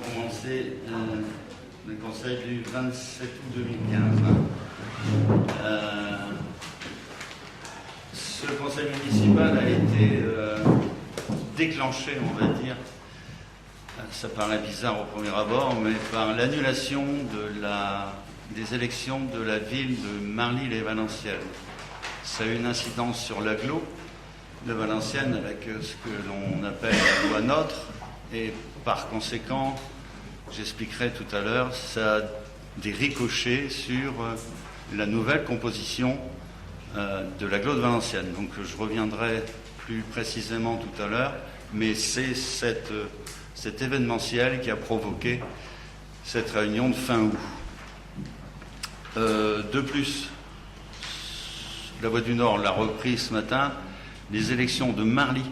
commencer le conseil du 27 août 2015. Ce conseil municipal a été déclenché, on va dire, ça paraît bizarre au premier abord, mais par l'annulation des élections de la ville de Marly-les-Valenciennes. Ça a eu une incidence sur l'agglo de Valenciennes avec ce que l'on appelle la loi NOTRe, et par conséquent, j'expliquerai tout à l'heure, ça a des ricochets sur la nouvelle composition de l'agglo de Valenciennes. Donc je reviendrai plus précisément tout à l'heure, mais c'est cet événementiel qui a provoqué cette réunion de fin août. De plus, la Voix du Nord l'a repris ce matin, les élections de Marly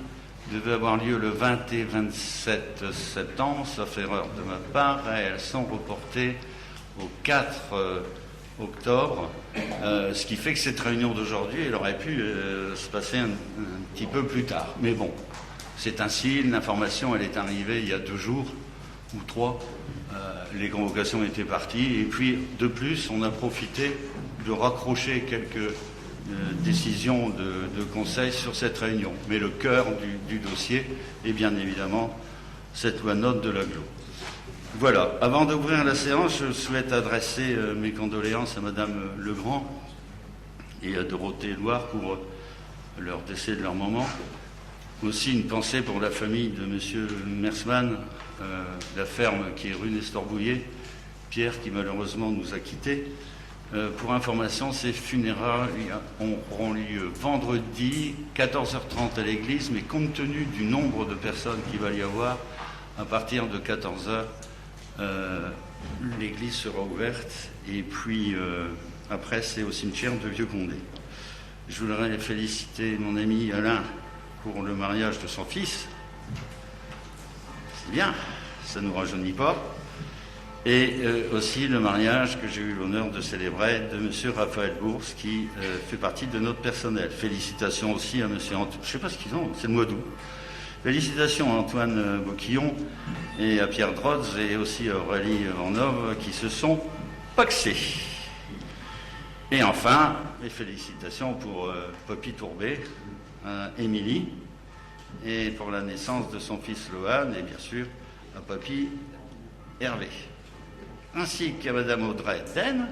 devaient avoir lieu le 20 et 27 septembre, sauf erreur de ma part, et elles sont reportées au 4 octobre, ce qui fait que cette réunion d'aujourd'hui, elle aurait pu se passer un petit peu plus tard. Mais bon, c'est ainsi, l'information, elle est arrivée il y a 2 jours ou 3, les convocations étaient parties, et puis de plus, on a profité de raccrocher quelques décisions de conseil sur cette réunion. Mais le cœur du dossier est bien évidemment cette loi NOTRe de l'agglo. Voilà, avant d'ouvrir la séance, je souhaite adresser mes condoléances à Madame Legrand et à Dorothée Loire pour leur décès de leur maman. Aussi une pensée pour la famille de Monsieur Mersman, la ferme qui est rue Nestor-Bouillet, Pierre qui malheureusement nous a quittés. Pour information, ces funérailles auront lieu vendredi, 14h30 à l'église, mais compte tenu du nombre de personnes qu'il va y avoir, à partir de 14h, l'église sera ouverte, et puis après c'est au cimetière de Vieux-Condé. Je voudrais féliciter mon ami Alain pour le mariage de son fils. C'est bien, ça ne nous rajeunit pas. Et aussi le mariage que j'ai eu l'honneur de célébrer de M. Raphaël Bourse, qui fait partie de notre personnel. Félicitations aussi à M. Antoine, je ne sais pas ce qu'ils ont, c'est le mois d'août. Félicitations à Antoine Boquillon et à Pierre Drotz, et aussi à Aurélie Vanhove, qui se sont paxés. Et enfin, mes félicitations pour Poppy Tourbet, Émilie, et pour la naissance de son fils Lohan, et bien sûr à Papy Hervé, ainsi qu'à Madame Audrey Daen,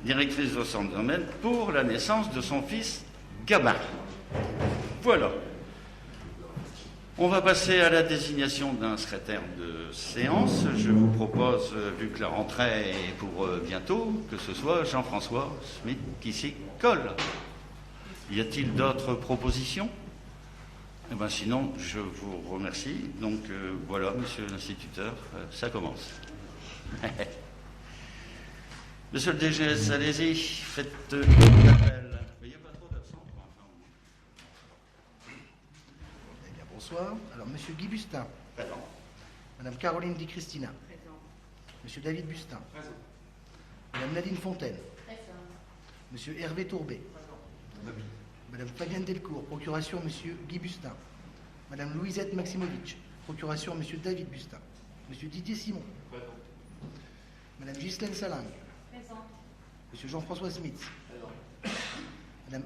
directrice au centre domaine, pour la naissance de son fils Gabin. Voilà. On va passer à la désignation d'un secrétaire de séance. Je vous propose, vu que la rentrée est pour bientôt, que ce soit Jean-François Smith qui s'y colle. Y a-t-il d'autres propositions ? Eh bien, sinon, je vous remercie. Donc, voilà, monsieur l'instituteur, ça commence. Monsieur le DGS, allez-y, faites l'appel. Il n'y a pas trop d'absents. Eh bien, bonsoir. Alors, monsieur Guy Bustin. Présent. Madame Caroline Di Cristina. Présent. Monsieur David Bustin. Présent. Madame Nadine Fontaine. Présent. Monsieur Hervé Tourbet. Présent. Madame Fabienne Delcourt, procuration monsieur Guy Bustin. Madame Louisette Maximovic, procuration monsieur David Bustin. Monsieur Didier Simon. Présent. Madame Ghislaine Salingue. Présent. Monsieur Jean-François Smith. Présent. Madame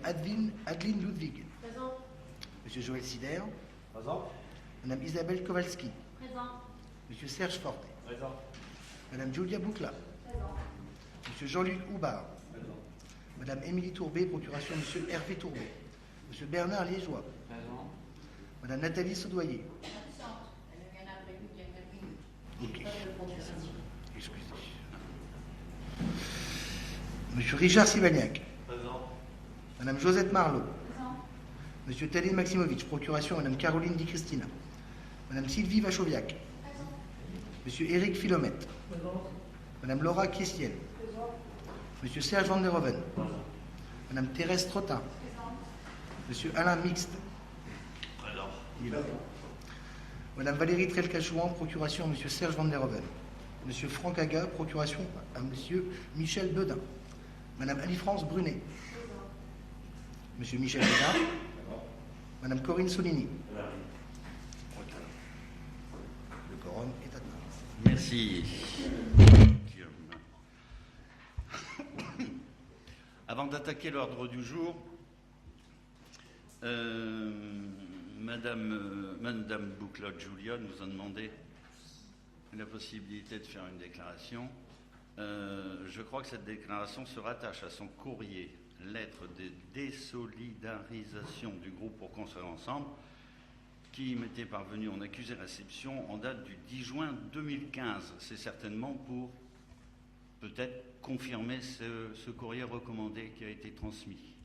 Adeline Ludwig. Présent. Monsieur Joël Sider. Présent. Madame Isabelle Kowalski. Présent. Monsieur Serge Forte. Présent. Madame Julia Boucla. Présent. Monsieur Jean-Luc Houbard. Présent. Madame Émilie Tourbet, procuration monsieur Hervé Tourbet. Monsieur Bernard Liégeois. Présent. Madame Nathalie Saudoyer. Absente. Elle ne vient après vous qu'il y a 4 minutes. Ok. Pas de conversation. Excusez. Monsieur Richard Sivagnac. Présent. Madame Josette Marlot. Présent. Monsieur Tadine Maximovic, procuration à Madame Caroline Di Cristina. Madame Sylvie Vachoviac. Présent. Monsieur Éric Philomètre. Présent. Madame Laura Kiestiel. Présent. Monsieur Serge Van der Hoven. Présent. Madame Thérèse Trottin. Présent. Monsieur Alain Mixte. Présent. Il est là. Madame Valérie Trelcachouan, procuration à Monsieur Serge Van der Hoven. Monsieur Franck Aga, procuration à Monsieur Michel Bedin. Madame Ali-France Brunet. Présent. Monsieur Michel Bedin. Madame Corinne Solini. Présent. Le quorum Merci. Avant d'attaquer l'ordre du jour, Madame Bouclot-Julia nous a demandé la possibilité de faire une déclaration. Je crois que cette déclaration se rattache à son courrier, lettre de désolidarisation du groupe pour construire ensemble, qui m'était parvenu en accusé-réception en date du 10 juin 2015. C'est certainement pour peut-être confirmer ce courrier recommandé qui a été transmis.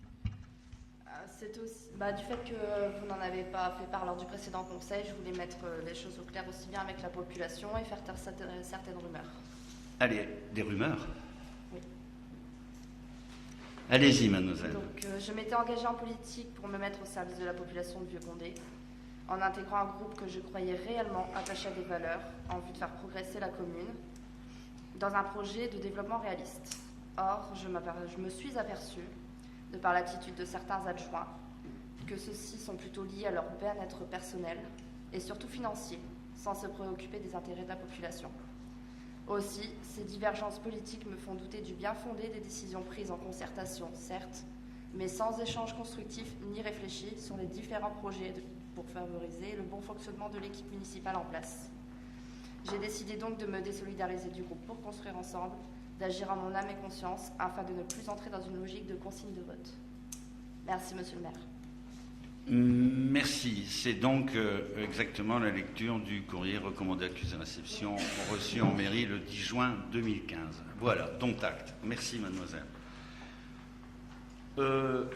C'est aussi du fait que vous n'en avez pas fait part lors du précédent conseil, je voulais mettre les choses au clair aussi bien avec la population et faire taire certaines rumeurs. Allez, des rumeurs? Oui. Allez-y, mademoiselle. Donc, je m'étais engagée en politique pour me mettre au service de la population de Vieux-Condé, en intégrant un groupe que je croyais réellement attaché à des valeurs, en vue de faire progresser la commune, dans un projet de développement réaliste. Or, je me suis aperçue, de par l'attitude de certains adjoints, que ceux-ci sont plutôt liés à leur bien-être personnel et surtout financier, sans se préoccuper des intérêts de la population. Aussi, ces divergences politiques me font douter du bien fondé des décisions prises en concertation, certes, mais sans échange constructif ni réfléchi sur les différents projets pour favoriser le bon fonctionnement de l'équipe municipale en place. J'ai décidé donc de me désolidariser du groupe pour construire ensemble, d'agir en mon âme et conscience afin de ne plus entrer dans une logique de consigne de vote. Merci, Monsieur le maire. Merci. C'est donc exactement la lecture du courrier recommandé accusé-réception reçu en mairie le 10 juin 2015. Voilà, dont acte. Merci, mademoiselle. Un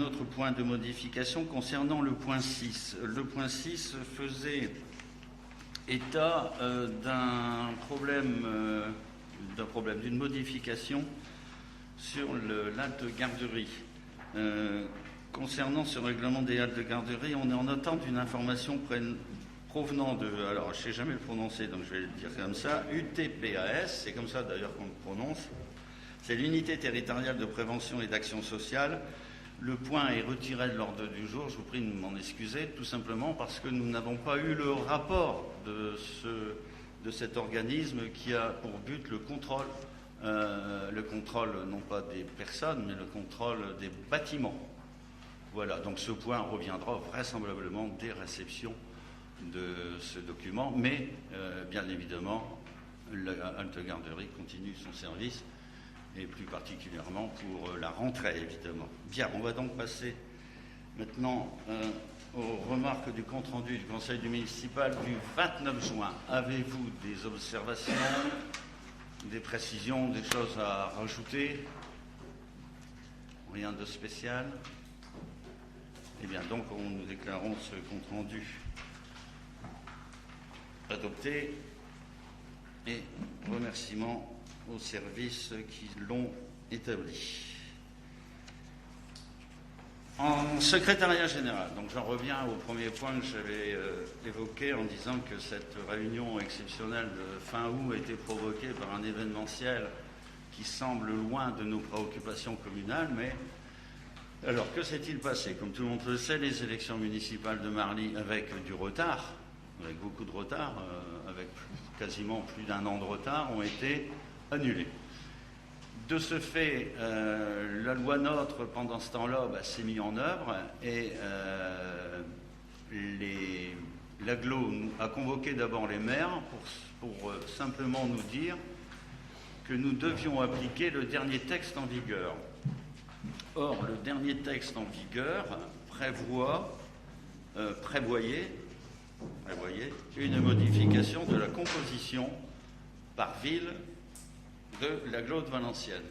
autre point de modification concernant le point 6. Le point 6 faisait état d'une modification sur l'halte de garderie. Concernant ce règlement des haltes de garderie, on est en attente d'une information provenant de, alors je ne sais jamais le prononcer, donc je vais le dire comme ça, UTPAS, c'est comme ça d'ailleurs qu'on le prononce, c'est l'unité territoriale de prévention et d'action sociale. Le point est retiré de l'ordre du jour, je vous prie de m'en excuser, tout simplement parce que nous n'avons pas eu le rapport de cet organisme qui a pour but le contrôle non pas des personnes, mais le contrôle des bâtiments. Voilà, donc ce point reviendra vraisemblablement dès réception de ce document, mais bien évidemment, la halte garderie continue son service, et plus particulièrement pour la rentrée, évidemment. Bien, on va donc passer maintenant aux remarques du compte-rendu du Conseil municipal du 29 juin. Avez-vous des observations, des précisions, des choses à rajouter? Rien de spécial? Eh bien, donc, nous déclarons ce compte-rendu adopté et remerciements aux services qui l'ont établi. En secrétariat général, donc j'en reviens au premier point que j'avais évoqué en disant que cette réunion exceptionnelle de fin août a été provoquée par un événementiel qui semble loin de nos préoccupations communales, mais alors que s'est-il passé? Comme tout le monde le sait, les élections municipales de Marly, avec du retard, avec beaucoup de retard, avec quasiment plus d'un an de retard, ont été annulées. De ce fait, la loi NOTRe, pendant ce temps-là, s'est mise en œuvre et l'AGLO a convoqué d'abord les maires pour simplement nous dire que nous devions appliquer le dernier texte en vigueur. Or, le dernier texte en vigueur prévoyait une modification de la composition par ville de l'AGLO de Valenciennes.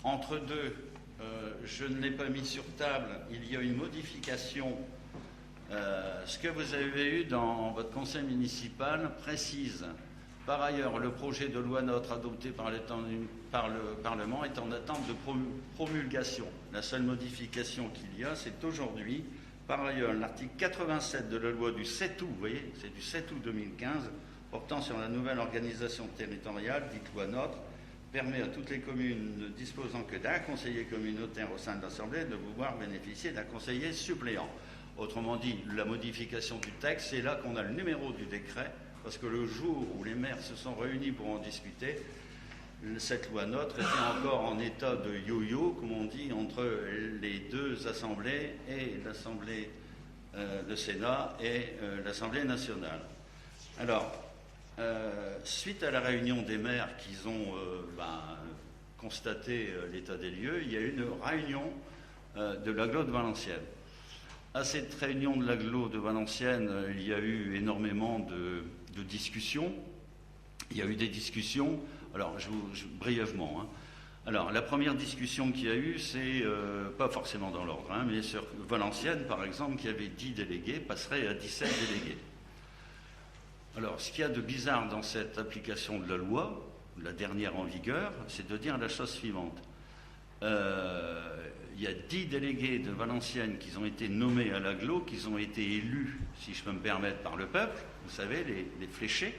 Entre deux, je ne l'ai pas mis sur table, il y a une modification. Ce que vous avez eu dans votre conseil municipal précise. Par ailleurs, le projet de loi NOTRe adopté par le Parlement est en attente de promulgation. La seule modification qu'il y a, c'est aujourd'hui. Par ailleurs, l'article 87 de la loi du 7 août, vous voyez, c'est du 7 août 2015, portant sur la nouvelle organisation territoriale, dite loi NOTRe, permet à toutes les communes ne disposant que d'un conseiller communautaire au sein de l'Assemblée de pouvoir bénéficier d'un conseiller suppléant. Autrement dit, la modification du texte, c'est là qu'on a le numéro du décret, parce que le jour où les maires se sont réunis pour en discuter, cette loi NOTRe était encore en état de yo-yo, comme on dit, entre les deux assemblées, et l'Assemblée, le Sénat et l'Assemblée nationale. Alors, suite à la réunion des maires qu'ils ont constaté l'état des lieux, il y a eu une réunion de l'agglo de Valenciennes. À cette réunion de l'agglo de Valenciennes, il y a eu énormément de discussions. Il y a eu des discussions, alors brièvement. Hein. Alors, la première discussion qu'il y a eu, c'est, pas forcément dans l'ordre, hein, mais sur Valenciennes, par exemple, qui avait 10 délégués, passerait à 17 délégués. Alors, ce qu'il y a de bizarre dans cette application de la loi, la dernière en vigueur, c'est de dire la chose suivante. Il y a 10 délégués de Valenciennes qui ont été nommés à l'agglo, qui ont été élus, si je peux me permettre, par le peuple, vous savez, les fléchés.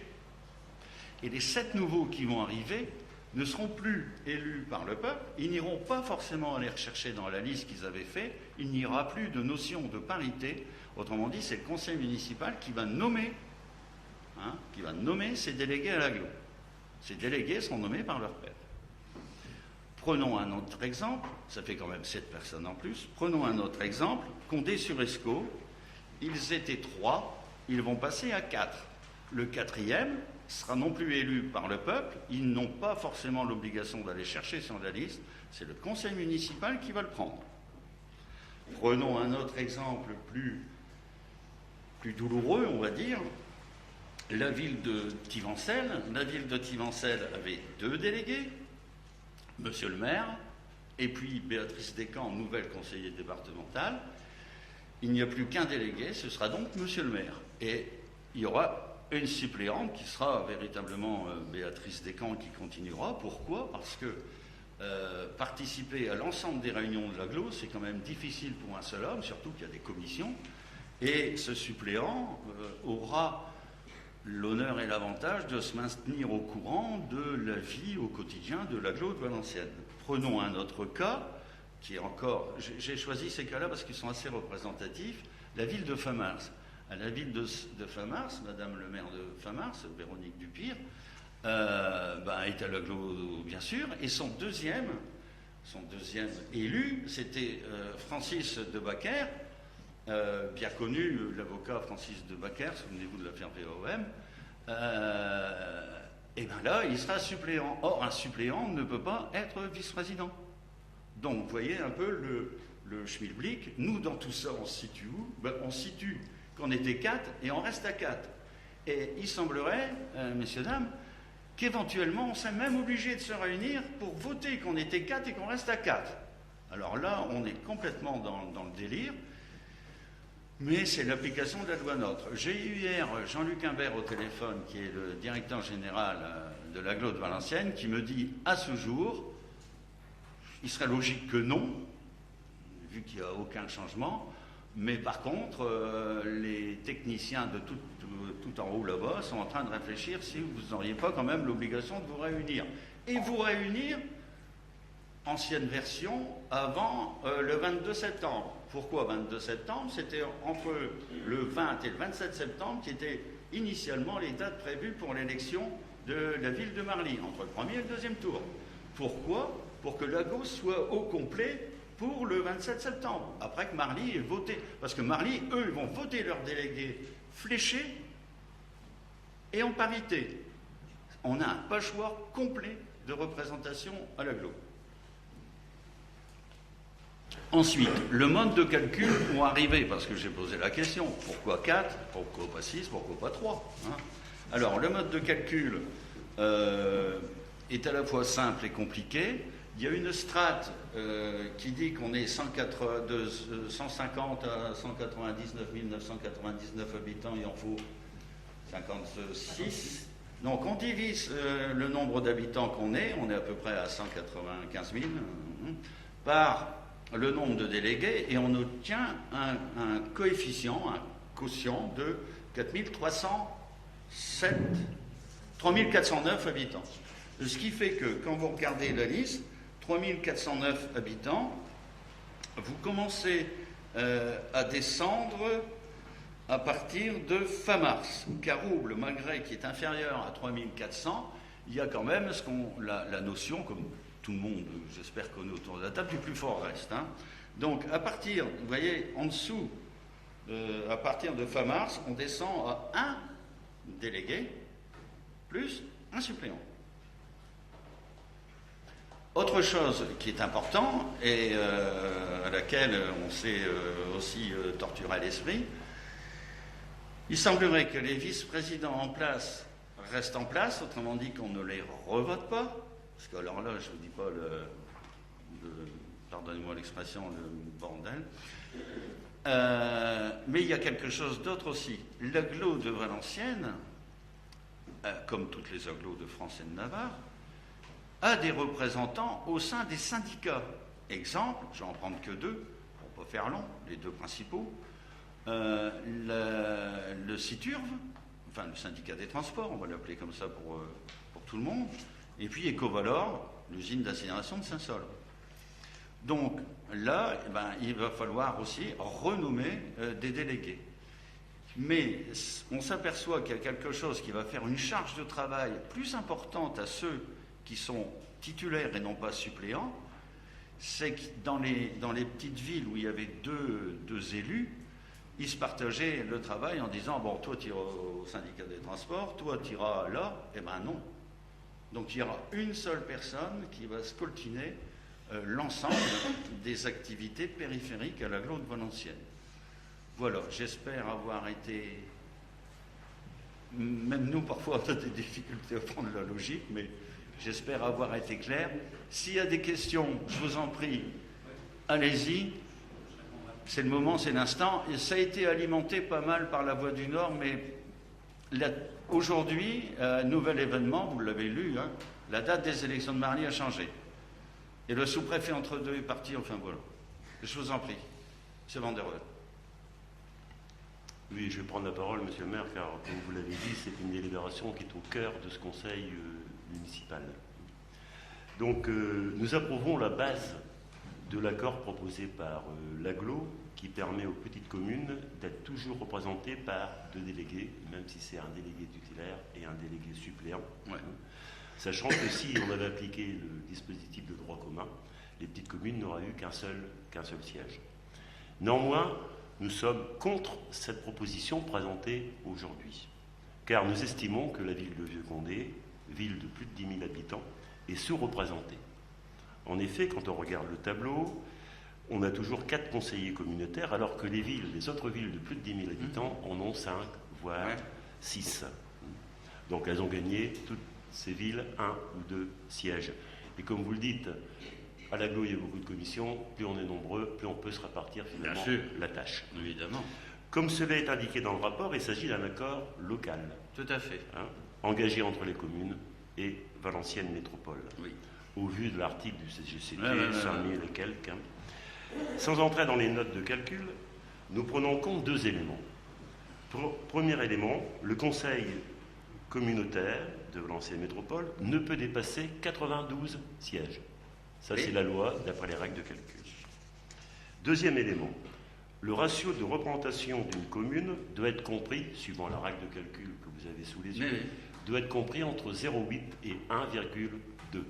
Et les 7 nouveaux qui vont arriver ne seront plus élus par le peuple, ils n'iront pas forcément aller rechercher dans la liste qu'ils avaient fait, il n'y aura plus de notion de parité. Autrement dit, c'est le conseil municipal qui va nommer, ces délégués à l'agglo. Ces délégués sont nommés par leur peuple. Prenons un autre exemple, ça fait quand même 7 personnes en plus. Prenons un autre exemple, Condé-sur-Escaut, ils étaient 3, ils vont passer à 4. Le 4e sera non plus élu par le peuple, ils n'ont pas forcément l'obligation d'aller chercher sur la liste, c'est le conseil municipal qui va le prendre. Prenons un autre exemple plus douloureux, on va dire, la ville de Tivancelles. La ville de Tivancelles avait 2 délégués, monsieur le maire, et puis Béatrice Descamps, nouvelle conseillère départementale. Il n'y a plus qu'un délégué, ce sera donc monsieur le maire. Et il y aura une suppléante qui sera véritablement Béatrice Descamps qui continuera. Pourquoi? Parce que participer à l'ensemble des réunions de l'agglo, c'est quand même difficile pour un seul homme, surtout qu'il y a des commissions. Et ce suppléant aura l'honneur et l'avantage de se maintenir au courant de la vie au quotidien de l'agglo de Valenciennes. Prenons un autre cas, qui est encore... J'ai choisi ces cas-là parce qu'ils sont assez représentatifs. La ville de Famars. À la ville de Famars, Madame le maire de Famars, Véronique Dupire, est à l'agglo, bien sûr, et son deuxième élu, c'était Francis de Bacquer, bien connu, l'avocat Francis de Bacquer, souvenez-vous de l'affaire VOM, et bien là, il sera suppléant. Or, un suppléant ne peut pas être vice-président. Donc, vous voyez un peu le schmilblick. Nous, dans tout ça, on se situe où? On se situe qu'on était 4 et on reste à 4. Et il semblerait, messieurs, dames, qu'éventuellement, on serait même obligé de se réunir pour voter qu'on était 4 et qu'on reste à 4. Alors là, on est complètement dans le délire. Mais c'est l'application de la loi NOTRe. J'ai eu hier Jean-Luc Imbert au téléphone, qui est le directeur général de l'agglo de Valenciennes, qui me dit, à ce jour, il serait logique que non, vu qu'il n'y a aucun changement, mais par contre, les techniciens de tout en haut là-bas sont en train de réfléchir si vous n'auriez pas quand même l'obligation de vous réunir. Et vous réunir, ancienne version, avant le 22 septembre. Pourquoi 22 septembre? C'était entre le 20 et le 27 septembre qui étaient initialement les dates prévues pour l'élection de la ville de Marly, entre le premier et le deuxième tour. Pourquoi? Pour que l'agglo soit au complet pour le 27 septembre, après que Marly ait voté. Parce que Marly, eux, ils vont voter leurs délégués fléchés et en parité. On a un patchwork complet de représentation à l'agglo. Ensuite, le mode de calcul pour arriver, parce que j'ai posé la question, pourquoi 4, pourquoi pas 6, pourquoi pas 3 hein? Alors, le mode de calcul est à la fois simple et compliqué. Il y a une strate qui dit qu'on est de 150 à 199 999 habitants, il en faut 56. Donc, on divise le nombre d'habitants qu'on est à peu près à 195 000, par le nombre de délégués, et on obtient un coefficient, un quotient de 3409 habitants. Ce qui fait que, quand vous regardez la liste, 3409 habitants, vous commencez à descendre à partir de fin mars. Carouble, malgré qui est inférieur à 3400, il y a quand même la notion, comme tout le monde, j'espère qu'on est autour de la table, du plus fort reste. Hein. Donc, à partir, vous voyez, en dessous, à partir de fin mars, on descend à un délégué plus un suppléant. Autre chose qui est important et à laquelle on s'est aussi torturé l'esprit, il semblerait que les vice-présidents en place restent en place, autrement dit qu'on ne les revote pas, parce que alors là, je ne vous dis pas pardonnez-moi l'expression, le bordel. Mais il y a quelque chose d'autre aussi. L'agglo de Valenciennes, comme toutes les agglos de France et de Navarre, a des représentants au sein des syndicats. Exemple, je vais en prendre que deux, pour ne pas faire long, les deux principaux. Le CITURV, enfin le syndicat des transports, on va l'appeler comme ça pour tout le monde, et puis Ecovalor, l'usine d'incinération de Saint-Saul. Donc là, il va falloir aussi renommer des délégués. Mais on s'aperçoit qu'il y a quelque chose qui va faire une charge de travail plus importante à ceux qui sont titulaires et non pas suppléants, c'est que dans les petites villes où il y avait deux élus, ils se partageaient le travail en disant « bon, toi tu iras au syndicat des transports, toi tu iras là », eh bien non. Donc il y aura une seule personne qui va scoltiner l'ensemble des activités périphériques à l'agglo de Valenciennes. Voilà, j'espère avoir été... Même nous, parfois, on a des difficultés à prendre la logique, mais j'espère avoir été clair. S'il y a des questions, je vous en prie, allez-y. C'est le moment, c'est l'instant. Et ça a été alimenté pas mal par la Voix du Nord, mais aujourd'hui, nouvel événement, vous l'avez lu, hein, la date des élections de Marly a changé. Et le sous-préfet entre deux est parti, enfin voilà. Je vous en prie. M. Van der Waal. Oui, je vais prendre la parole, monsieur le maire, car, comme vous l'avez dit, c'est une délibération qui est au cœur de ce conseil municipal. Donc, nous approuvons la base de l'accord proposé par l'agglo, qui permet aux petites communes d'être toujours représentées par deux délégués, même si c'est un délégué tutélaire et un délégué suppléant. Ouais. Sachant que si on avait appliqué le dispositif de droit commun, les petites communes n'auraient eu qu'un seul siège. Néanmoins, nous sommes contre cette proposition présentée aujourd'hui, car nous estimons que la ville de Vieux-Condé, ville de plus de 10 000 habitants, est sous-représentée. En effet, quand on regarde le tableau, on a toujours 4 conseillers communautaires, alors que les autres villes de plus de 10 000 habitants en ont 5, voire 6. Donc elles ont gagné, toutes ces villes, 1 ou 2 sièges. Et comme vous le dites, à l'agglo, il y a beaucoup de commissions, plus on est nombreux, plus on peut se répartir finalement la tâche. Évidemment. Comme cela est indiqué dans le rapport, il s'agit d'un accord local. Tout à fait. Hein, engagé entre les communes et Valenciennes Métropole. Oui. Au vu de l'article du CGCT, 5000 et quelques. Hein. Sans entrer dans les notes de calcul, nous prenons en compte 2 éléments. Premier élément, le conseil communautaire de Valenciennes Métropole ne peut dépasser 92 sièges. Ça, c'est la loi d'après les règles de calcul. Deuxième élément, le ratio de représentation d'une commune doit être compris, suivant la règle de calcul que vous avez sous les yeux, doit être compris entre 0,8 et 1,2.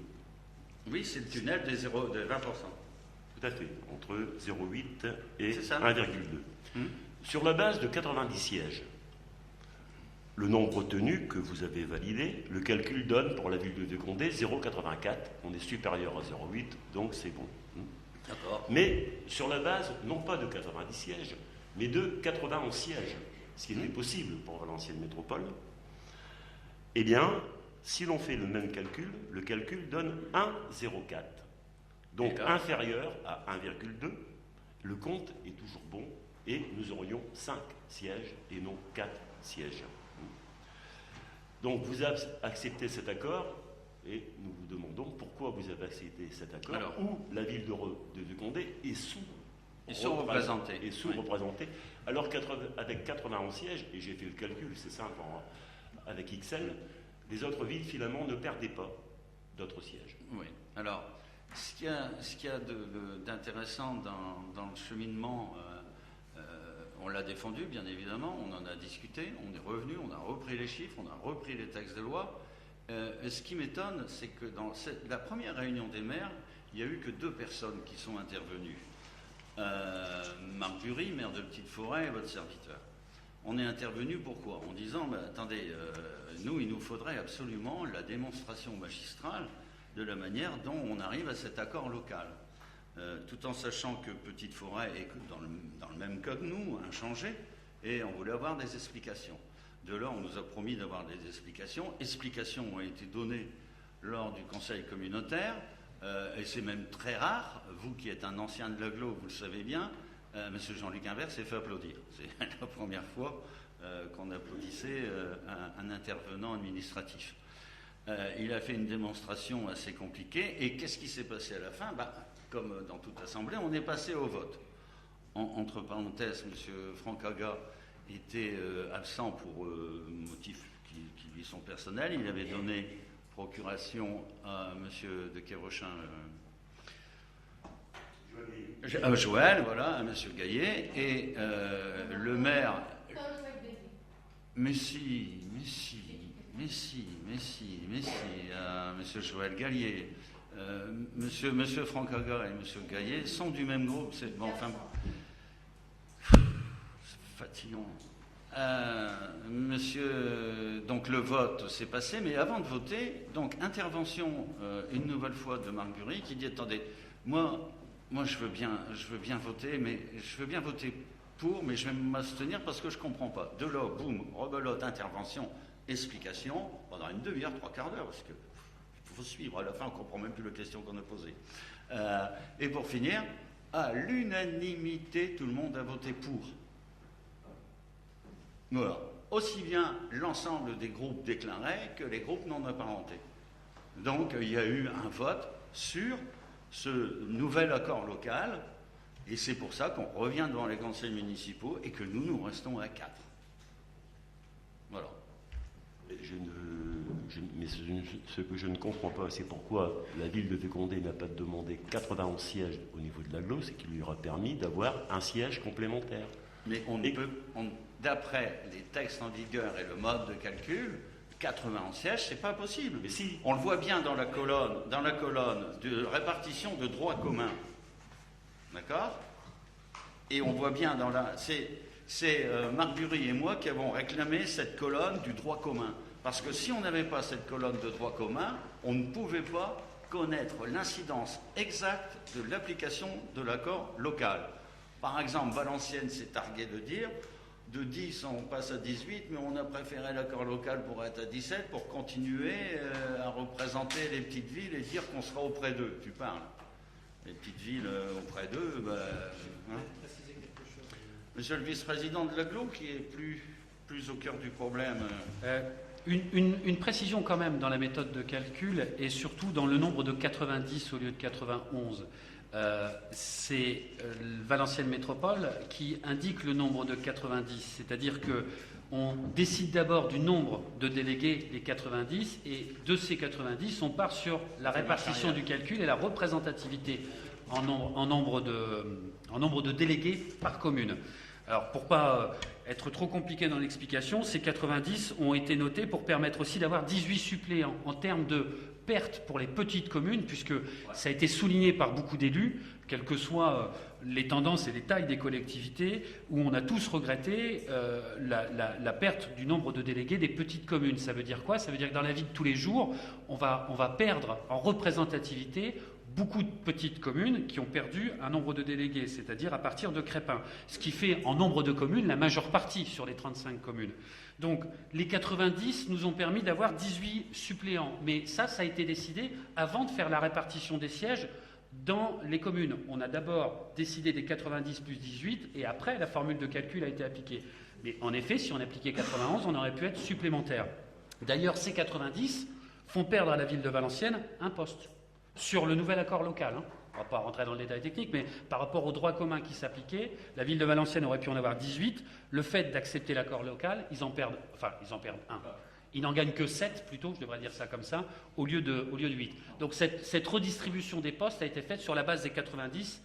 Oui, c'est le tunnel de 20%. Tout à fait, entre 0,8 et 1,2. Sur la base de 90 sièges, le nombre retenu que vous avez validé, le calcul donne pour la ville de Vieux-Condé 0,84. On est supérieur à 0,8, donc c'est bon. D'accord. Mais sur la base, non pas de 90 sièges, mais de 91 sièges, ce qui était possible pour Valenciennes Métropole, eh bien, si l'on fait le même calcul, le calcul donne 1,04. Donc inférieur à 1,2, le compte est toujours bon et nous aurions 5 sièges et non 4 sièges. Donc vous avez accepté cet accord et nous vous demandons pourquoi vous avez accepté cet accord où la ville de Vieux-Condé est sous-représentée. Alors qu'avec 91 sièges, et j'ai fait le calcul, c'est simple, avec XL, les autres villes finalement ne perdaient pas d'autres sièges. Oui, alors ce qu'il y a d'intéressant dans le cheminement On l'a défendu, bien évidemment, on en a discuté, on est revenu, on a repris les chiffres, on a repris les textes de loi. Ce qui m'étonne, c'est que dans la première réunion des maires, il n'y a eu que 2 personnes qui sont intervenues. Marc Bury, maire de Petite-Forêt, et votre serviteur. On est intervenu pourquoi? En disant, attendez, nous, il nous faudrait absolument la démonstration magistrale de la manière dont on arrive à cet accord local. Tout en sachant que Petite-Forêt est dans le même cas que nous, inchangé, et on voulait avoir des explications. De là, on nous a promis d'avoir des explications. Explications ont été données lors du conseil communautaire, et c'est même très rare. Vous qui êtes un ancien de l'Aglo, vous le savez bien, Monsieur Jean-Luc Imbert s'est fait applaudir. C'est la première fois qu'on applaudissait un intervenant administratif. Il a fait une démonstration assez compliquée. Et qu'est-ce qui s'est passé à la fin? Comme dans toute assemblée, on est passé au vote. Entre parenthèses, M. Franck Aga était absent pour motifs qui lui sont personnels. Il avait donné procuration à M. de Quérochin, Joël, voilà, à M. Gaillet, et le maire... Mais si, M. Joël Gallier, Monsieur Franck Aga et M. Gaillet sont du même groupe, c'est bon, enfin... fatigant. Donc le vote s'est passé, mais avant de voter, donc intervention une nouvelle fois de Marc Bury qui dit, attendez, moi je veux bien voter, mais je veux bien voter pour, mais je vais m'abstenir parce que je ne comprends pas. De là, boum, rebelote, intervention, explication, pendant une demi-heure, 3/4 d'heure, parce qu'il faut suivre, à la fin on ne comprend même plus les questions qu'on a posées. Et pour finir, à l'unanimité, tout le monde a voté pour. Voilà. Aussi bien l'ensemble des groupes déclarés que les groupes non apparentés. Donc il y a eu un vote sur ce nouvel accord local, et c'est pour ça qu'on revient devant les conseils municipaux et que nous restons à 4. Voilà. Mais ce que je ne comprends pas, c'est pourquoi la ville de Fécondé n'a pas demandé 91 sièges au niveau de l'Aglo, c'est qu'il lui aura permis d'avoir un siège complémentaire. Mais d'après les textes en vigueur et le mode de calcul, 91 sièges, c'est pas possible. Mais si. On le voit bien dans la colonne de répartition de droit commun. D'accord? Et on voit bien dans la... C'est Marc Bury et moi qui avons réclamé cette colonne du droit commun. Parce que si on n'avait pas cette colonne de droit commun, on ne pouvait pas connaître l'incidence exacte de l'application de l'accord local. Par exemple, Valenciennes s'est targué de dire, de 10 on passe à 18, mais on a préféré l'accord local pour être à 17, pour continuer à représenter les petites villes et dire qu'on sera auprès d'eux. Tu parles. Les petites villes auprès d'eux, Monsieur le vice-président de l'Aglo, qui est plus au cœur du problème. Une précision quand même dans la méthode de calcul et surtout dans le nombre de 90 au lieu de 91. C'est Valenciennes Métropole qui indique le nombre de 90, c'est-à-dire qu'on décide d'abord du nombre de délégués, les 90, et de ces 90, on part sur la répartition du calcul et la représentativité en nombre de délégués par commune. Alors, pour ne pas être trop compliqué dans l'explication, ces 90 ont été notés pour permettre aussi d'avoir 18 suppléants en termes de perte pour les petites communes, puisque ça a été souligné par beaucoup d'élus, quelles que soient les tendances et les tailles des collectivités, où on a tous regretté la perte du nombre de délégués des petites communes. Ça veut dire quoi? Ça veut dire que dans la vie de tous les jours, on va perdre en représentativité beaucoup de petites communes qui ont perdu un nombre de délégués, c'est-à-dire à partir de Crépin, ce qui fait en nombre de communes la majeure partie sur les 35 communes. Donc les 90 nous ont permis d'avoir 18 suppléants, mais ça a été décidé avant de faire la répartition des sièges dans les communes. On a d'abord décidé des 90 plus 18 et après la formule de calcul a été appliquée. Mais en effet, si on appliquait 91, on aurait pu être supplémentaire. D'ailleurs, ces 90 font perdre à la ville de Valenciennes un poste sur le nouvel accord local. On ne va pas rentrer dans le détail technique, mais par rapport au droit commun qui s'appliquait, la ville de Valenciennes aurait pu en avoir 18. Le fait d'accepter l'accord local, ils en perdent un. Ils n'en gagnent que 7, plutôt, je devrais dire ça comme ça, au lieu de 8. Donc cette redistribution des postes a été faite sur la base des 90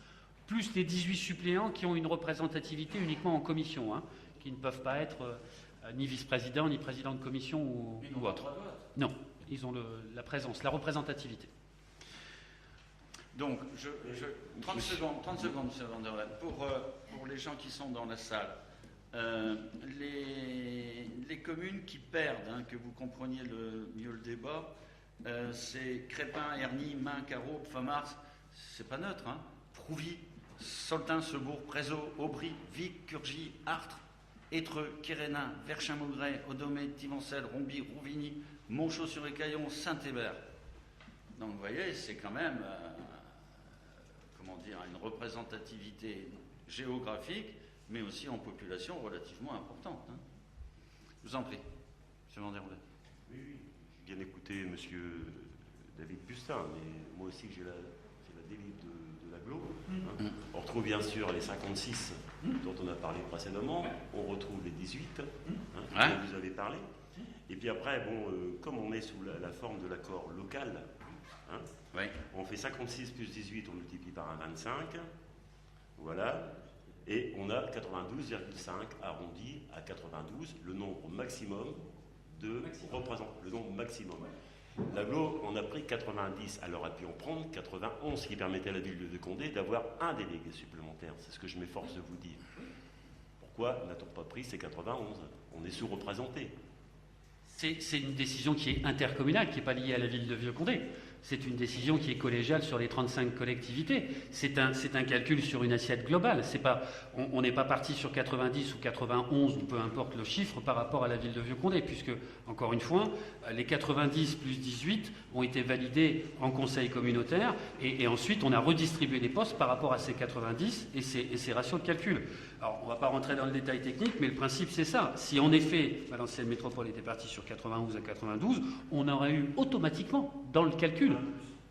plus les 18 suppléants qui ont une représentativité uniquement en commission, hein, qui ne peuvent pas être ni vice-président, ni président de commission ou autre. Non, ils ont la présence, la représentativité. Donc, 30 secondes, monsieur Van der Ven. Pour les gens qui sont dans la salle, les communes qui perdent, hein, que vous compreniez mieux le débat, c'est Crépin, Herny, Main, Carreau, Famars, c'est pas neutre, hein. Prouvy, Soltin, Sebourg, Prézot, Aubry, Vic, Curgy, Artres, Étreux, Quérénin, Verchin-Maugret, Odomé, Tivancel, Romby, Rouvigny, Montchaux-sur-Écaillon, Saint-Hébert. Donc vous voyez, c'est quand même une représentativité géographique, mais aussi en population relativement importante. Hein. Je vous en prie, M. Van der Ven. Oui, j'ai bien écouté M. David Bustin, mais moi aussi j'ai la délite de l'agglo. Hein. On retrouve bien sûr les 56 dont on a parlé précédemment, on retrouve les 18 dont vous avez parlé. Et puis après, comme on est sous la forme de l'accord local, hein, on fait 56 plus 18, on multiplie par 1,25, voilà, et on a 92,5 arrondi à 92, le nombre maximum de représentants, le nombre maximum. L'agglo, on a pris 90, elle aurait pu en prendre 91, ce qui permettait à la ville de Condé d'avoir un délégué supplémentaire, c'est ce que je m'efforce de vous dire. Pourquoi n'a-t-on pas pris ces 91? On est sous-représenté. C'est une décision qui est intercommunale, qui n'est pas liée à la ville de Vieux-Condé. C'est une décision qui est collégiale sur les 35 collectivités. C'est un calcul sur une assiette globale. On n'est pas parti sur 90 ou 91, ou peu importe le chiffre, par rapport à la ville de Vieux-Condé, puisque, encore une fois, les 90 plus 18 ont été validés en conseil communautaire, et ensuite on a redistribué les postes par rapport à ces 90 et ces ratios de calcul. Alors, on ne va pas rentrer dans le détail technique, mais le principe, c'est ça. Si, en effet, Valenciennes Métropole était partie sur 91 à 92, on aurait eu automatiquement, dans le calcul,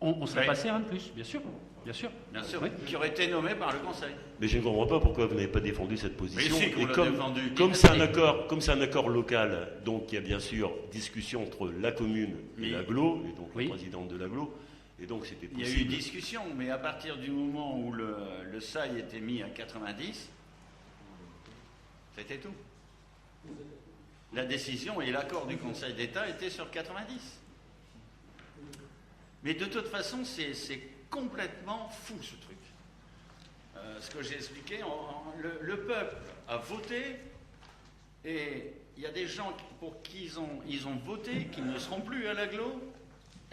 on serait passé à un de plus, bien sûr. Bien sûr. Bien sûr, Oui. qui aurait été nommé par le Conseil. Mais je ne comprends pas pourquoi vous n'avez pas défendu cette position. Mais si, qu'on et l'a défendu. comme c'est un accord local, donc il y a bien sûr discussion entre la commune et l'agglo, et donc Oui. le président de l'agglo, et donc c'était Il possible. y a eu discussion, mais à partir du moment où le SAI était mis à 90, c'était tout. La décision et l'accord du Conseil d'État étaient sur 90. Mais de toute façon, c'est complètement fou ce truc. Ce que j'ai expliqué, le peuple a voté et il y a des gens pour qui ils ont voté qui ne seront plus à l'agglo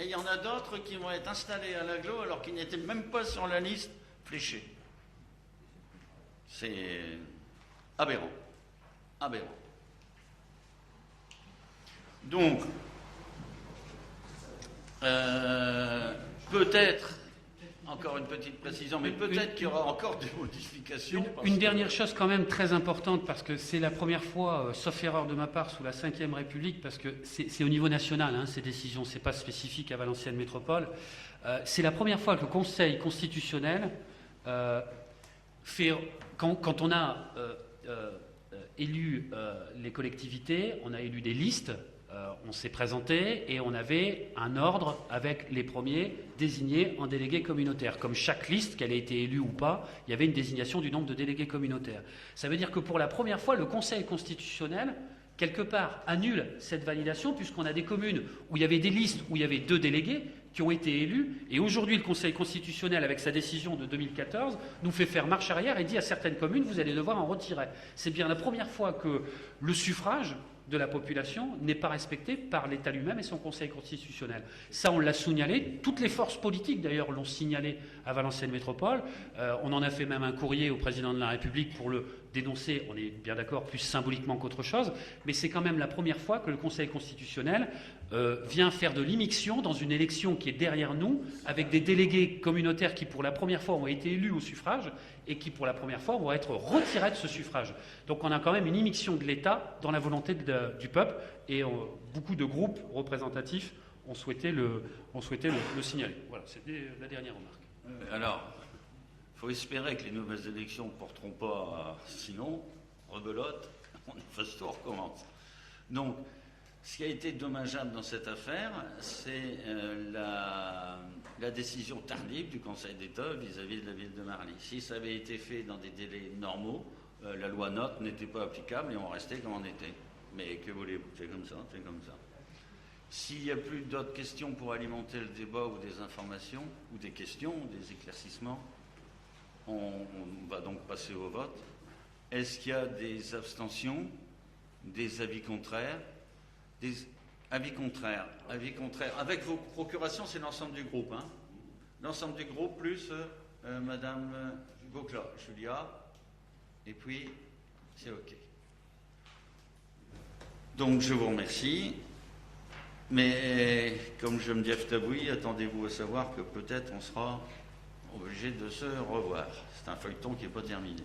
et il y en a d'autres qui vont être installés à l'agglo alors qu'ils n'étaient même pas sur la liste fléchée. C'est aberrant. Aberrant. Donc, peut-être, encore une petite précision, mais peut-être qu'il y aura encore des modifications. Une dernière chose quand même très importante, parce que c'est la première fois, sauf erreur de ma part, sous la Ve République, parce que c'est au niveau national, hein, ces décisions, c'est pas spécifique à Valenciennes Métropole, c'est la première fois que le Conseil constitutionnel fait, quand on a élu les collectivités, on a élu des listes, on s'est présenté et on avait un ordre avec les premiers désignés en délégués communautaires. Comme chaque liste, qu'elle ait été élue ou pas, il y avait une désignation du nombre de délégués communautaires. Ça veut dire que pour la première fois, le Conseil constitutionnel, quelque part, annule cette validation, puisqu'on a des communes où il y avait des listes où il y avait 2 délégués qui ont été élus, et aujourd'hui le Conseil constitutionnel, avec sa décision de 2014, nous fait faire marche arrière et dit à certaines communes, vous allez devoir en retirer. C'est bien la première fois que le suffrage de la population n'est pas respecté par l'État lui-même et son Conseil constitutionnel. Ça, on l'a signalé. Toutes les forces politiques, d'ailleurs, l'ont signalé à Valenciennes Métropole. On en a fait même un courrier au président de la République pour le dénoncer. On est bien d'accord, plus symboliquement qu'autre chose. Mais c'est quand même la première fois que le Conseil constitutionnel vient faire de l'immixtion dans une élection qui est derrière nous, avec des délégués communautaires qui, pour la première fois, ont été élus au suffrage et qui, pour la première fois, vont être retirés de ce suffrage. Donc on a quand même une immixtion de l'État dans la volonté du peuple, et beaucoup de groupes représentatifs ont souhaité le signaler. Voilà, c'était la dernière remarque. Alors, il faut espérer que les nouvelles élections ne porteront pas, sinon, rebelote, on efface tout, on recommence. Donc, Ce qui a été dommageable dans cette affaire, c'est la décision tardive du Conseil d'État vis-à-vis de la ville de Marly. Si ça avait été fait dans des délais normaux, la loi NOTRe n'était pas applicable et on restait comme on était. Mais que voulez-vous? C'est comme ça, c'est comme ça. S'il n'y a plus d'autres questions pour alimenter le débat ou des informations, ou des questions, des éclaircissements, on va donc passer au vote. Est-ce qu'il y a des abstentions, des avis contraires? Des avis contraires. Avis contraires. Avec vos procurations, c'est l'ensemble du groupe. Hein. L'ensemble du groupe plus Madame Gaucla, Julia, et puis c'est OK. Donc je vous remercie. Mais comme je me dis Aftaboui, attendez-vous à savoir que peut-être on sera obligé de se revoir. C'est un feuilleton qui n'est pas terminé.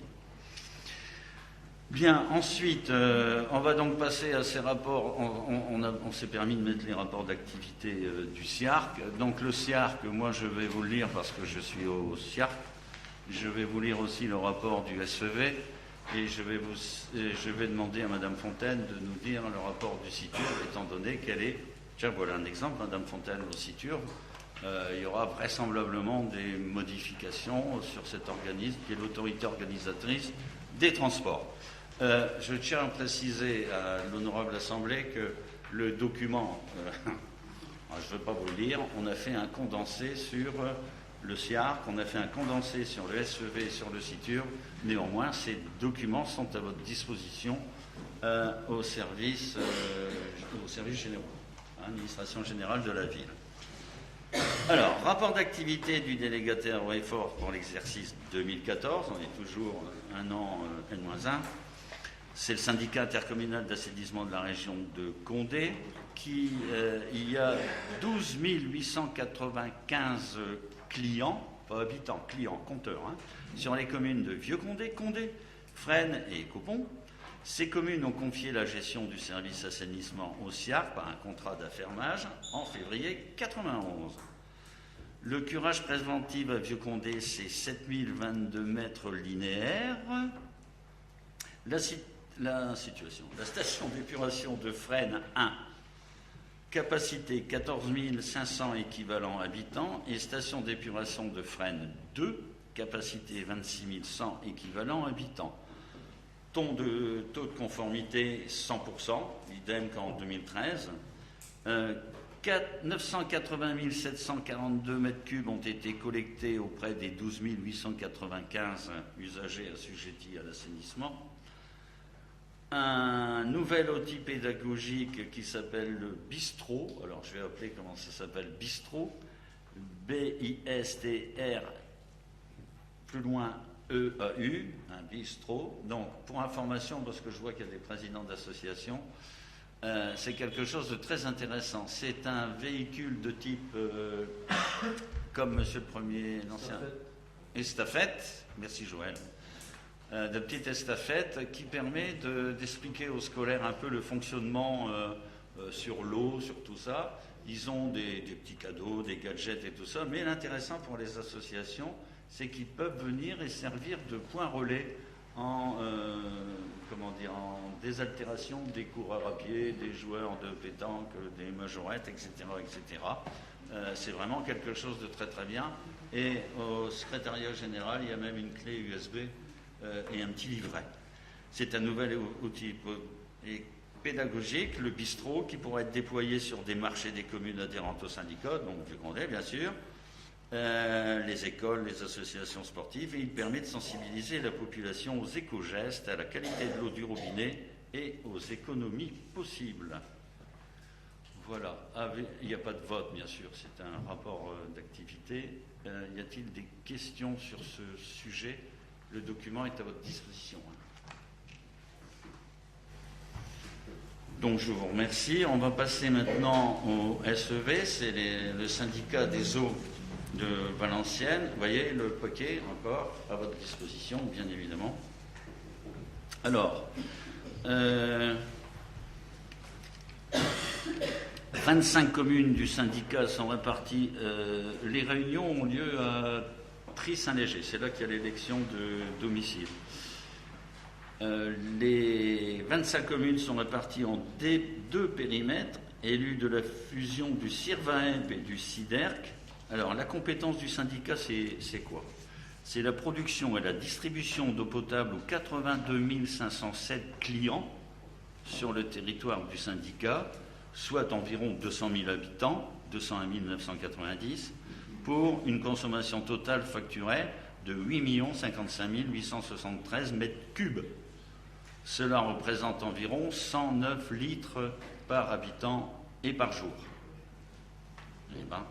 Bien, ensuite, on va donc passer à ces rapports. On s'est permis de mettre les rapports d'activité du SIARC. Donc le SIARC, moi je vais vous le lire parce que je suis au SIARC. Je vais vous lire aussi le rapport du SEV et je vais demander à Madame Fontaine de nous dire le rapport du CITUR, étant donné qu'elle est... Tiens, voilà un exemple, Madame Fontaine au CITUR. Il y aura vraisemblablement des modifications sur cet organisme qui est l'autorité organisatrice des transports. Je tiens à préciser à l'honorable Assemblée que le document, je ne veux pas vous le lire, on a fait un condensé sur le SIARC, on a fait un condensé sur le SEV et sur le CITUR. Néanmoins, ces documents sont à votre disposition au service généraux, administration générale de la ville. Alors, rapport d'activité du délégataire au effort pour l'exercice 2014, on est toujours un an N-1. C'est le syndicat intercommunal d'assainissement de la région de Condé qui, il y a 12 895 clients, pas habitants, clients, compteurs, sur les communes de Vieux-Condé, Condé, Fresnes et Copon. Ces communes ont confié la gestion du service assainissement au SIARC par un contrat d'affermage en février 91. Le curage préventif à Vieux-Condé, c'est 7022 mètres linéaires. La situation. La station d'épuration de Fresnes 1, capacité 14 500 équivalents habitants, et station d'épuration de Fresnes 2, capacité 26 100 équivalents habitants. Taux de conformité 100%, idem qu'en 2013. 980 742 mètres cubes ont été collectés auprès des 12 895 usagers assujettis à l'assainissement. Un nouvel outil pédagogique qui s'appelle le Bistro. Alors je vais appeler comment ça s'appelle, Bistro. B-I-S-T-R, plus loin E-A-U, un Bistro. Donc pour information, parce que je vois qu'il y a des présidents d'associations, c'est quelque chose de très intéressant. C'est un véhicule de type, comme Monsieur le Premier, l'ancien estafette. Merci Joël. De petite estafette qui permet d'expliquer aux scolaires un peu le fonctionnement sur l'eau, sur tout ça. Ils ont des petits cadeaux, des gadgets et tout ça, mais l'intéressant pour les associations, c'est qu'ils peuvent venir et servir de point relais en désaltération des coureurs à pied, des joueurs de pétanque, des majorettes, etc. etc. C'est vraiment quelque chose de très très bien. Et au secrétariat général, il y a même une clé USB et un petit livret. C'est un nouvel outil pédagogique, le bistrot, qui pourra être déployé sur des marchés des communes adhérentes au syndicat, donc Vieux-Condé bien sûr, les écoles, les associations sportives, et il permet de sensibiliser la population aux éco-gestes, à la qualité de l'eau du robinet et aux économies possibles. Voilà. Il n'y a pas de vote, bien sûr, c'est un rapport d'activité. Y a-t-il des questions sur ce sujet? Le document est à votre disposition. Donc je vous remercie. On va passer maintenant au SEV, c'est le syndicat des eaux de Valenciennes. Vous voyez le paquet encore à votre disposition, bien évidemment. Alors, 25 communes du syndicat sont réparties. Les réunions ont lieu à Try-Saint-Léger, c'est là qu'il y a l'élection de domicile. Les 25 communes sont réparties en deux périmètres, élus de la fusion du CIRVAEP et du SIDERC. Alors, la compétence du syndicat, c'est quoi? C'est la production et la distribution d'eau potable aux 82 507 clients sur le territoire du syndicat, soit environ 200 000 habitants, 201 990, pour une consommation totale facturée de 8 55 873 mètres cubes. Cela représente environ 109 litres par habitant et par jour. Eh ben,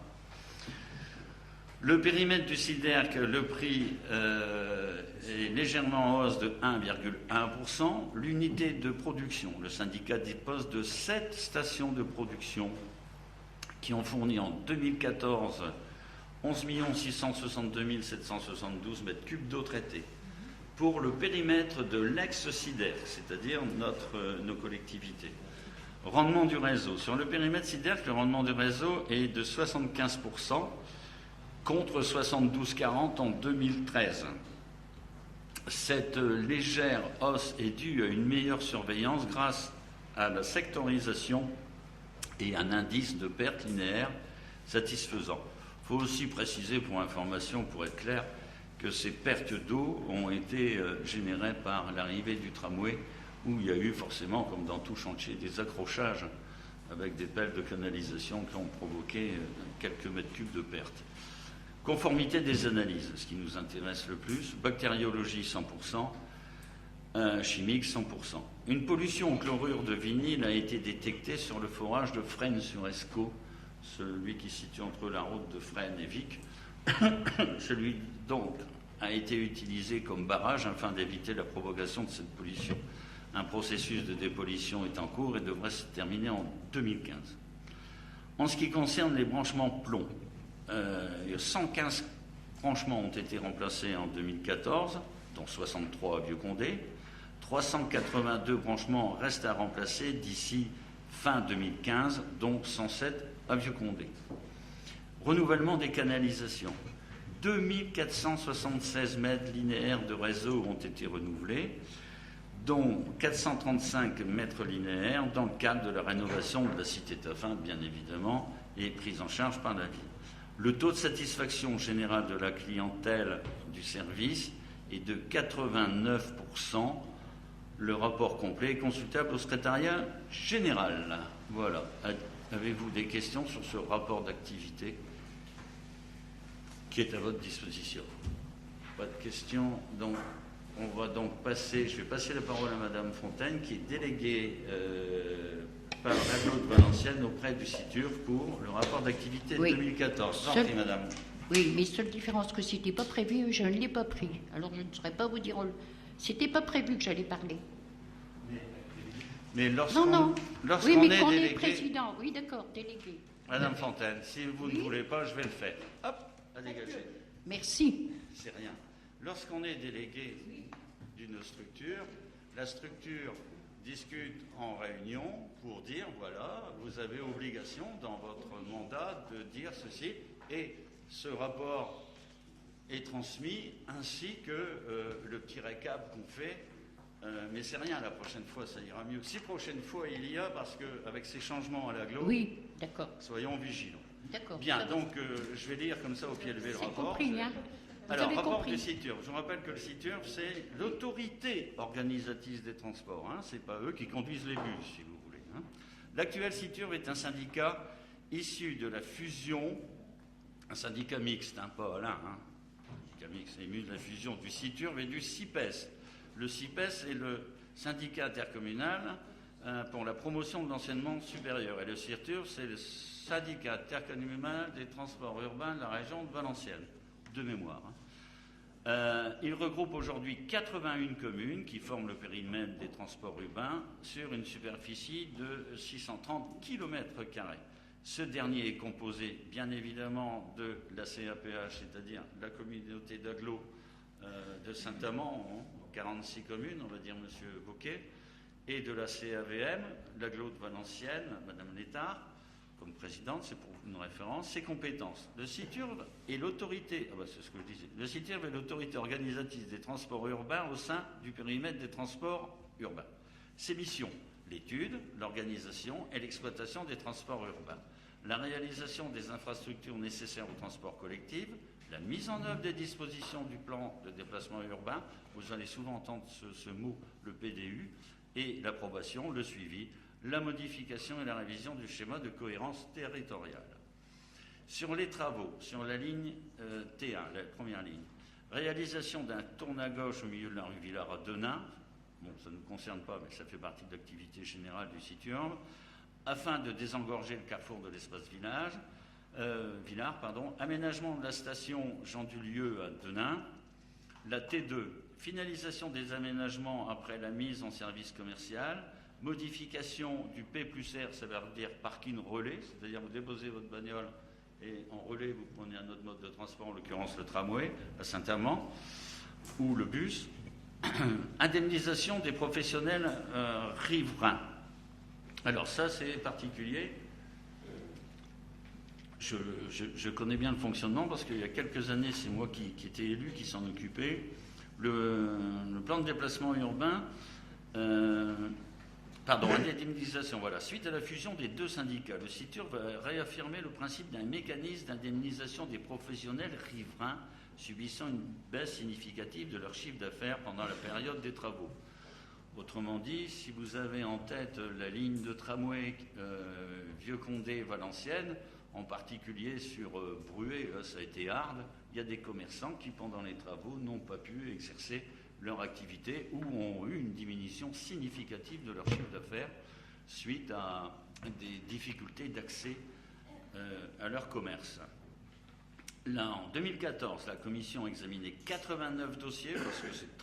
le périmètre du SIDERC, le prix est légèrement en hausse de 1,1%. L'unité de production, le syndicat dispose de 7 stations de production qui ont fourni en 2014 11 662 772 mètres cubes d'eau traitée. Pour le périmètre de l'ex-SIDERC, c'est-à-dire nos collectivités. Rendement du réseau. Sur le périmètre SIDERC, le rendement du réseau est de 75%, contre 72,40 en 2013. Cette légère hausse est due à une meilleure surveillance grâce à la sectorisation et un indice de perte linéaire satisfaisant. Il faut aussi préciser, pour information, pour être clair, que ces pertes d'eau ont été générées par l'arrivée du tramway, où il y a eu forcément, comme dans tout chantier, des accrochages avec des pelles de canalisation qui ont provoqué quelques mètres cubes de pertes. Conformité des analyses, ce qui nous intéresse le plus, bactériologie 100%, chimique 100%. Une pollution au chlorure de vinyle a été détectée sur le forage de Fresnes-sur-Escaut, celui qui se situe entre la route de Fresnes et Vic. Celui donc a été utilisé comme barrage afin d'éviter la propagation de cette pollution. Un processus de dépollution est en cours et devrait se terminer en 2015. En ce qui concerne les branchements plomb, 115 branchements ont été remplacés en 2014, dont 63 à Vieux-Condé. 382 branchements restent à remplacer d'ici fin 2015, dont 107 à Vieux-Condé. Renouvellement des canalisations. 2476 mètres linéaires de réseau ont été renouvelés, dont 435 mètres linéaires dans le cadre de la rénovation de la cité Taffin, bien évidemment, et prise en charge par la ville. Le taux de satisfaction générale de la clientèle du service est de 89%. Le rapport complet est consultable au secrétariat général. Voilà. Avez-vous des questions sur ce rapport d'activité qui est à votre disposition? Pas de questions, donc on va donc passer, je vais passer la parole à Madame Fontaine, qui est déléguée par l'agglo de Valenciennes auprès du CITUR pour le rapport d'activité de 2014. Sortez, Madame. Oui, mais seule différence que c'était pas prévu, je ne l'ai pas pris. Alors je ne saurais pas vous dire. C'était pas prévu que j'allais parler. Mais lorsqu'on oui, mais est qu'on délégué, est président, oui, d'accord, délégué. Madame Fontaine, si vous ne voulez pas, je vais le faire. Hop, à dégager. Merci. C'est rien. Lorsqu'on est délégué d'une structure, la structure discute en réunion pour dire, voilà, vous avez obligation dans votre mandat de dire ceci, et ce rapport est transmis, ainsi que le petit récap qu'on fait. Mais c'est rien, la prochaine fois, ça ira mieux. Si prochaine fois il y a, parce qu'avec ces changements à l'agglo, oui, d'accord. Soyons vigilants. D'accord. Bien, donc je vais lire comme ça au pied levé le rapport. Compris, hein. Alors, rapport du CITUR. Je vous rappelle que le CITUR, c'est l'autorité organisatrice des transports. Hein. Ce n'est pas eux qui conduisent les bus, si vous voulez. Hein. L'actuel CITUR est un syndicat issu de la fusion, un syndicat mixte, hein, pas Alain. Hein. Un syndicat mixte, c'est ému de la fusion du CITUR et du CIPES. Le CIPES est le syndicat intercommunal pour la promotion de l'enseignement supérieur. Et le CITUR, c'est le syndicat intercommunal des transports urbains de la région de Valenciennes, de mémoire. Hein. Il regroupe aujourd'hui 81 communes qui forment le périmètre des transports urbains sur une superficie de 630 km². Ce dernier est composé bien évidemment de la CAPH, c'est-à-dire la communauté d'agglo de Saint-Amand, 46 communes, on va dire Monsieur Bouquet, et de la CAVM, l'agglo de Valenciennes, Madame Létard, comme présidente, c'est pour une référence, ses compétences. Le CITURB est l'autorité, c'est ce que je disais, le CITURB est l'autorité organisatrice des transports urbains au sein du périmètre des transports urbains. Ses missions, l'étude, l'organisation et l'exploitation des transports urbains, la réalisation des infrastructures nécessaires au transport collectif, la mise en œuvre des dispositions du plan de déplacement urbain, vous allez souvent entendre ce mot, le PDU, et l'approbation, le suivi, la modification et la révision du schéma de cohérence territoriale. Sur les travaux, sur la ligne T1, la première ligne, réalisation d'un tourne à gauche au milieu de la rue Villard à Denain, bon, ça ne nous concerne pas, mais ça fait partie de l'activité générale du CITURB, afin de désengorger le carrefour de l'espace Villard, aménagement de la station Jean Dulieu à Denain, la T2, finalisation des aménagements après la mise en service commercial, modification du P+R, ça veut dire parking relais, c'est-à-dire vous déposez votre bagnole et en relais vous prenez un autre mode de transport, en l'occurrence le tramway à Saint-Amand, ou le bus. Indemnisation des professionnels riverains. Alors ça c'est particulier. Je connais bien le fonctionnement parce qu'il y a quelques années, c'est moi qui étais élu, qui s'en occupait. Le plan de déplacement urbain, indemnisation, voilà. Suite à la fusion des deux syndicats, le CITURB va réaffirmer le principe d'un mécanisme d'indemnisation des professionnels riverains subissant une baisse significative de leur chiffre d'affaires pendant la période des travaux. Autrement dit, si vous avez en tête la ligne de tramway Vieux-Condé-Valenciennes, en particulier sur Bruay, ça a été hard, il y a des commerçants qui, pendant les travaux, n'ont pas pu exercer leur activité ou ont eu une diminution significative de leur chiffre d'affaires suite à des difficultés d'accès à leur commerce. Là, en 2014, la commission a examiné 89 dossiers, parce que c'est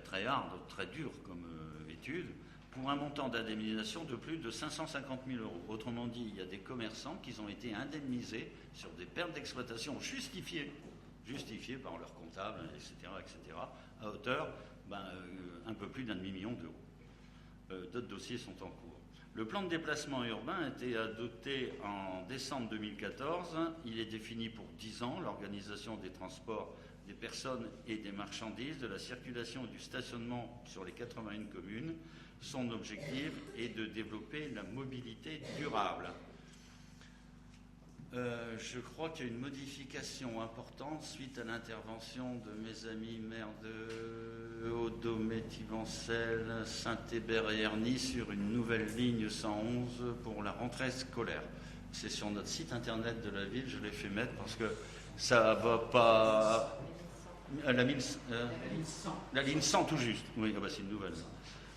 très hard, très dur comme étude, pour un montant d'indemnisation de plus de 550 000 €. Autrement dit, il y a des commerçants qui ont été indemnisés sur des pertes d'exploitation justifiées par leur comptable, etc., à hauteur un peu plus d'1 demi-million d'euros. D'autres dossiers sont en cours. Le plan de déplacement urbain a été adopté en décembre 2014. Il est défini pour 10 ans, l'organisation des transports des personnes et des marchandises, de la circulation et du stationnement sur les 81 communes. Son objectif est de développer la mobilité durable. Je crois qu'il y a une modification importante suite à l'intervention de mes amis maires de Audomet, Tivancel, Saint-Hébert et Ernie sur une nouvelle ligne 111 pour la rentrée scolaire. C'est sur notre site internet de la ville, je l'ai fait mettre parce que ça va pas... La ligne 100 tout juste, oui, c'est une nouvelle.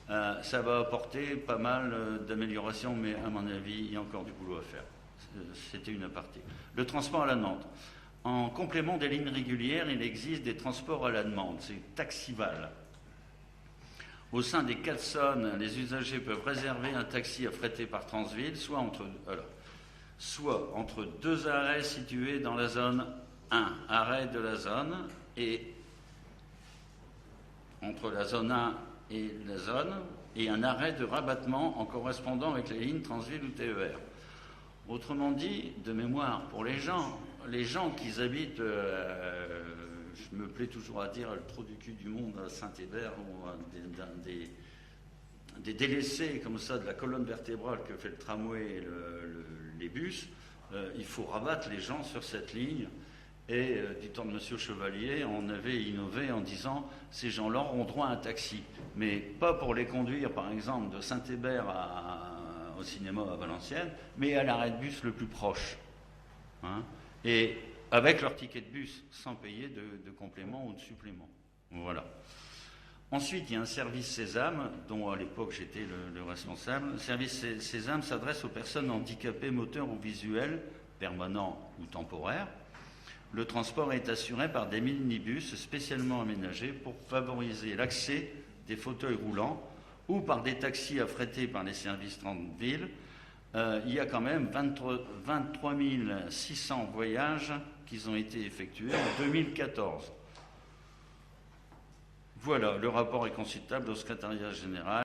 Ça va apporter pas mal d'améliorations, mais à mon avis, il y a encore du boulot à faire. C'était une aparté. Le transport à la demande. En complément des lignes régulières, il existe des transports à la demande. C'est Taxival. Au sein des 4 zones, les usagers peuvent réserver un taxi affrété par Transville, soit entre 2 arrêts situés dans la zone 1, arrêt de la zone, et entre la zone 1 et la zone, et un arrêt de rabattement en correspondant avec les lignes Transville ou TER. Autrement dit, de mémoire, pour les gens qui habitent, je me plais toujours à dire, le trou du cul du monde à Saint-Hébert, ou des délaissés comme ça de la colonne vertébrale que fait le tramway et les bus, il faut rabattre les gens sur cette ligne. Et du temps de M. Chevalier, on avait innové en disant ces gens-là auront droit à un taxi, mais pas pour les conduire, par exemple, de Saint-Hébert au cinéma à Valenciennes, mais à l'arrêt de bus le plus proche. Et avec leur ticket de bus, sans payer de complément ou de supplément. Voilà. Ensuite, il y a un service Sésame, dont à l'époque j'étais le responsable. Le service Sésame s'adresse aux personnes handicapées moteurs ou visuels, permanents ou temporaires. Le transport est assuré par des minibus spécialement aménagés pour favoriser l'accès des fauteuils roulants ou par des taxis affrétés par les services Transville. Il y a quand même 23 600 voyages qui ont été effectués en 2014. Voilà, le rapport est consultable au secrétariat général.